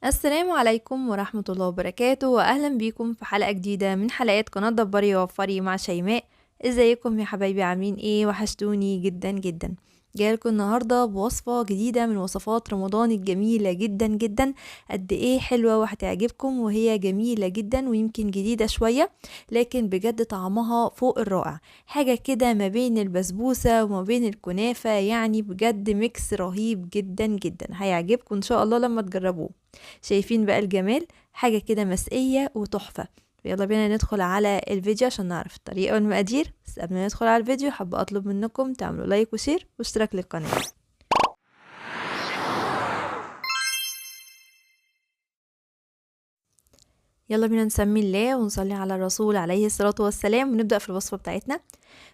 السلام عليكم ورحمة الله وبركاته، وأهلا بيكم في حلقة جديدة من حلقات قناة دبري ووفري مع شيماء. ازيكم يا حبايبي؟ عاملين ايه؟ وحشتوني جدا جدا. جايلكم النهاردة بوصفة جديدة من وصفات رمضان الجميلة جدا جدا. قد ايه حلوة وهتعجبكم، وهي جميلة جدا ويمكن جديدة شوية، لكن بجد طعمها فوق الرائع. حاجة كده ما بين البسبوسة وما بين الكنافة، يعني بجد ميكس رهيب جدا جدا، هيعجبكم ان شاء الله لما تجربوه. شايفين بقى الجمال؟ حاجة كده مسقية وتحفة. يلا بينا ندخل على الفيديو عشان نعرف الطريقة والمقادير. بس قبل ما ندخل على الفيديو حابة اطلب منكم تعملوا لايك وشير واشتراك للقناة. يلا بينا نسمي الله ونصلي على الرسول عليه الصلاة والسلام ونبدأ في الوصفة بتاعتنا.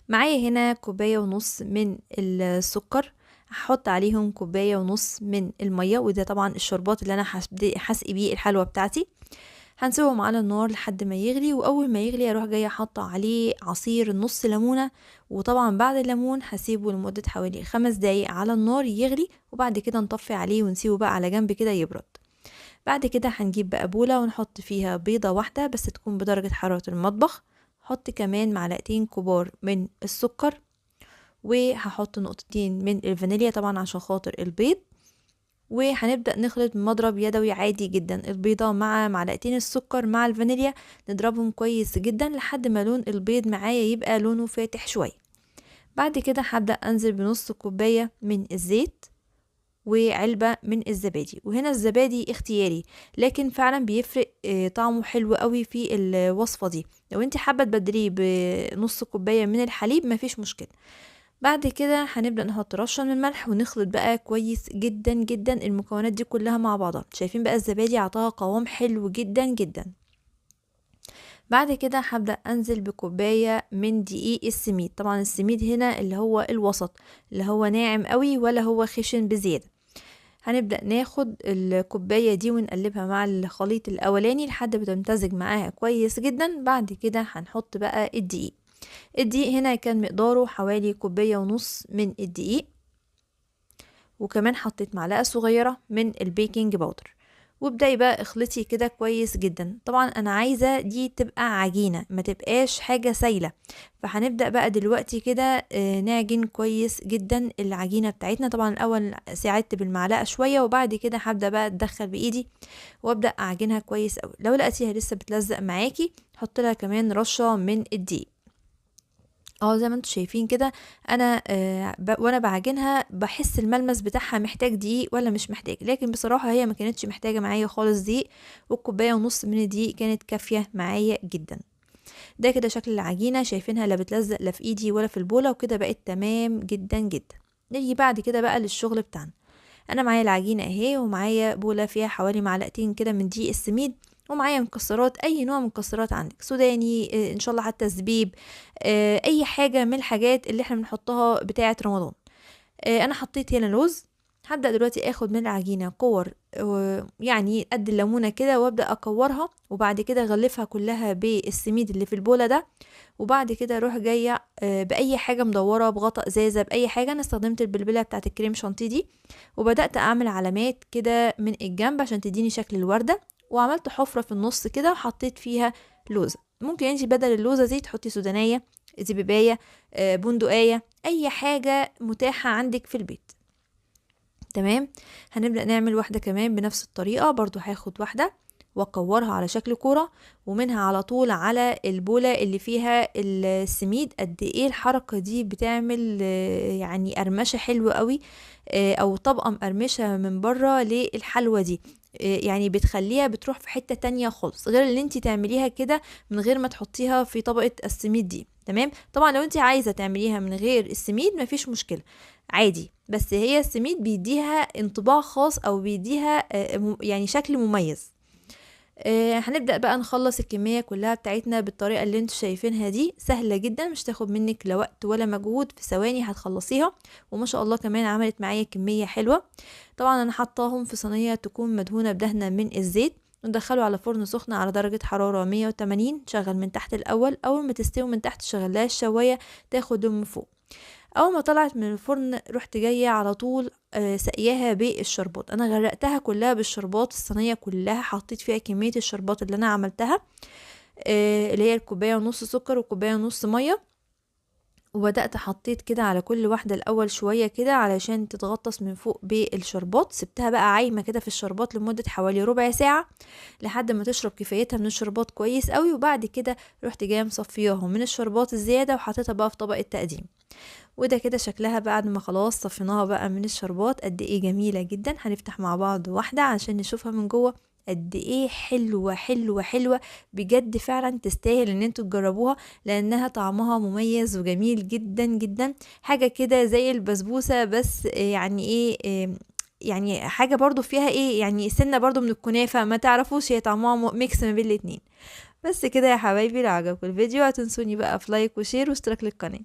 معايا هنا كوباية ونص من السكر، هحط عليهم كوباية ونص من المية، وده طبعا الشربات اللي انا هسقي بيه الحلوى بتاعتي. هنسيبهم على النار لحد ما يغلي، واول ما يغلي اروح جايه حاطه عليه عصير نص ليمونه. وطبعا بعد الليمون هسيبه لمده حوالي 5 دقايق على النار يغلي، وبعد كده نطفي عليه ونسيبه بقى على جنب كده يبرد. بعد كده هنجيب بقى بوله ونحط فيها بيضه واحده بس تكون بدرجه حراره المطبخ. حط كمان معلقتين كبار من السكر، وهحط نقطتين من الفانيليا طبعا عشان خاطر البيض. وهنبدأ نخلط بمضرب يدوي عادي جدا البيضة مع معلقتين السكر مع الفانيليا، نضربهم كويس جدا لحد ما لون البيض معايا يبقى لونه فاتح شوية. بعد كده هبدأ أنزل بنص كوباية من الزيت وعلبة من الزبادي، وهنا الزبادي اختياري لكن فعلا بيفرق طعمه حلو قوي في الوصفة دي. لو انت حابة تبدليه بنص كوباية من الحليب مفيش مشكلة. بعد كده هنبدأ نحط رشة من الملح ونخلط بقى كويس جدا جدا المكونات دي كلها مع بعضها. شايفين بقى الزبادي عطاها قوام حلو جدا جدا. بعد كده هبدأ انزل بكوباية من دقيق السميد، طبعا السميد هنا اللي هو الوسط، اللي هو ناعم قوي ولا هو خشن بزيادة. هنبدأ ناخد الكوباية دي ونقلبها مع الخليط الأولاني لحد ما تمتزج معاها كويس جدا. بعد كده هنحط بقى الدقيق. الدقيق هنا كان مقداره حوالي كوباية ونص من الدقيق، وكمان حطيت معلقة صغيرة من البيكنج باودر. وابدأي بقى اخلطي كده كويس جدا. طبعا انا عايزة دي تبقى عجينة ما تبقاش حاجة سايلة، فهنبدأ بقى دلوقتي كده نعجن كويس جدا العجينة بتاعتنا. طبعا الاول ساعدت بالمعلقة شوية، وبعد كده هبدأ بقى اتدخل بايدي وابدأ اعجنها كويس قوي. لو لقيتيها لسه بتلزق معاكي حط لها كمان رشة من الدقيق. زي ما انتوا شايفين كده. انا وانا بعجنها بحس الملمس بتاعها محتاج دقيق ولا مش محتاج، لكن بصراحة هي ما كانتش محتاجة معايا خالص دقيق، والكوباية ونص من الدقيق كانت كافية معايا جدا. ده كده شكل العجينة، شايفينها لا بتلزق لا في ايدي ولا في البولة، وكده بقت تمام جدا جدا. نيجي بعد كده بقى للشغل بتاعنا. انا معايا العجينة اهي، ومعايا بولة فيها حوالي معلقتين كده من دقيق السميد، ومعايا مكسرات، اي نوع مكسرات عندك، سوداني ان شاء الله حتى زبيب، اي حاجة من الحاجات اللي احنا بنحطها بتاعة رمضان. انا حطيت هنا لوز. هبدأ دلوقتي اخد من العجينة كور يعني قد الليمونة كده، وابدأ اكورها، وبعد كده اغلفها كلها بالسميد اللي في البولة ده. وبعد كده اروح جاية باي حاجة مدورة، بغطاء ازازة، باي حاجة. انا استخدمت البلبلة بتاعة الكريم شانتيه دي، وبدأت اعمل علامات كده من الجنب عشان تديني شكل الوردة. وعملت حفرة في النص كده وحطيت فيها لوزة. ممكن انتي بدل اللوزة دي تحطي سودانية، زبيباية، بندقية، اي حاجة متاحة عندك في البيت. تمام. هنبدأ نعمل واحدة كمان بنفس الطريقة، برضو هاخد واحدة واكورها على شكل كورة، ومنها على طول على البولة اللي فيها السميد. قد ايه الحركة دي بتعمل يعني قرمشة حلوة قوي، او طبقة مقرمشة من بره للحلوة دي. يعني بتخليها بتروح في حتة تانية خالص غير اللي انتي تعمليها كده من غير ما تحطيها في طبقة السميد دي. تمام. طبعا لو انتي عايزة تعمليها من غير السميد مفيش مشكلة عادي، بس هي السميد بيديها انطباع خاص او بيديها يعني شكل مميز. هنبدأ بقى نخلص الكمية كلها بتاعتنا بالطريقة اللي انتوا شايفينها دي، سهلة جدا مش تاخد منك لا وقت ولا مجهود، في ثواني هتخلصيها. وما شاء الله كمان عملت معايا كمية حلوة. طبعا انا حطاهم في صينية تكون مدهونة بدهنة من الزيت، ندخله على فرن سخن على درجة حرارة 180. شغل من تحت الأول، أول ما تستوي من تحت شغلها الشواية تاخد من فوق. اول ما طلعت من الفرن رحت جايه على طول سقياها بالشربات. انا غرقتها كلها بالشربات، الصينيه كلها حطيت فيها كميه الشربات اللي انا عملتها، اللي هي الكوبايه ونص سكر وكوبايه ونص ميه. وبدأت حطيت كده على كل واحدة الأول شوية كده علشان تتغطس من فوق بالشربات. سبتها بقى عايمة كده في الشربات لمدة حوالي ربع ساعة لحد ما تشرب كفايتها من الشربات كويس قوي. وبعد كده رحت جاية مصفياهم من الشربات الزيادة وحطيتها بقى في طبق التقديم. وده كده شكلها بعد ما خلاص صفيناها بقى من الشربات. قد ايه جميلة جدا. هنفتح مع بعض واحدة عشان نشوفها من جوه قد ايه حلوة حلوة حلوة بجد. فعلا تستاهل ان انتوا تجربوها لانها طعمها مميز وجميل جدا جدا. حاجة كده زي البسبوسة بس يعني ايه يعني حاجة برضو فيها ايه يعني سنة برضو من الكنافة، ما تعرفوش هي طعمها ميكس ما بين الاتنين. بس كده يا حبايبي، لو عجبكم الفيديو هتنسوني بقى في لايك وشير واشتراك للقناة.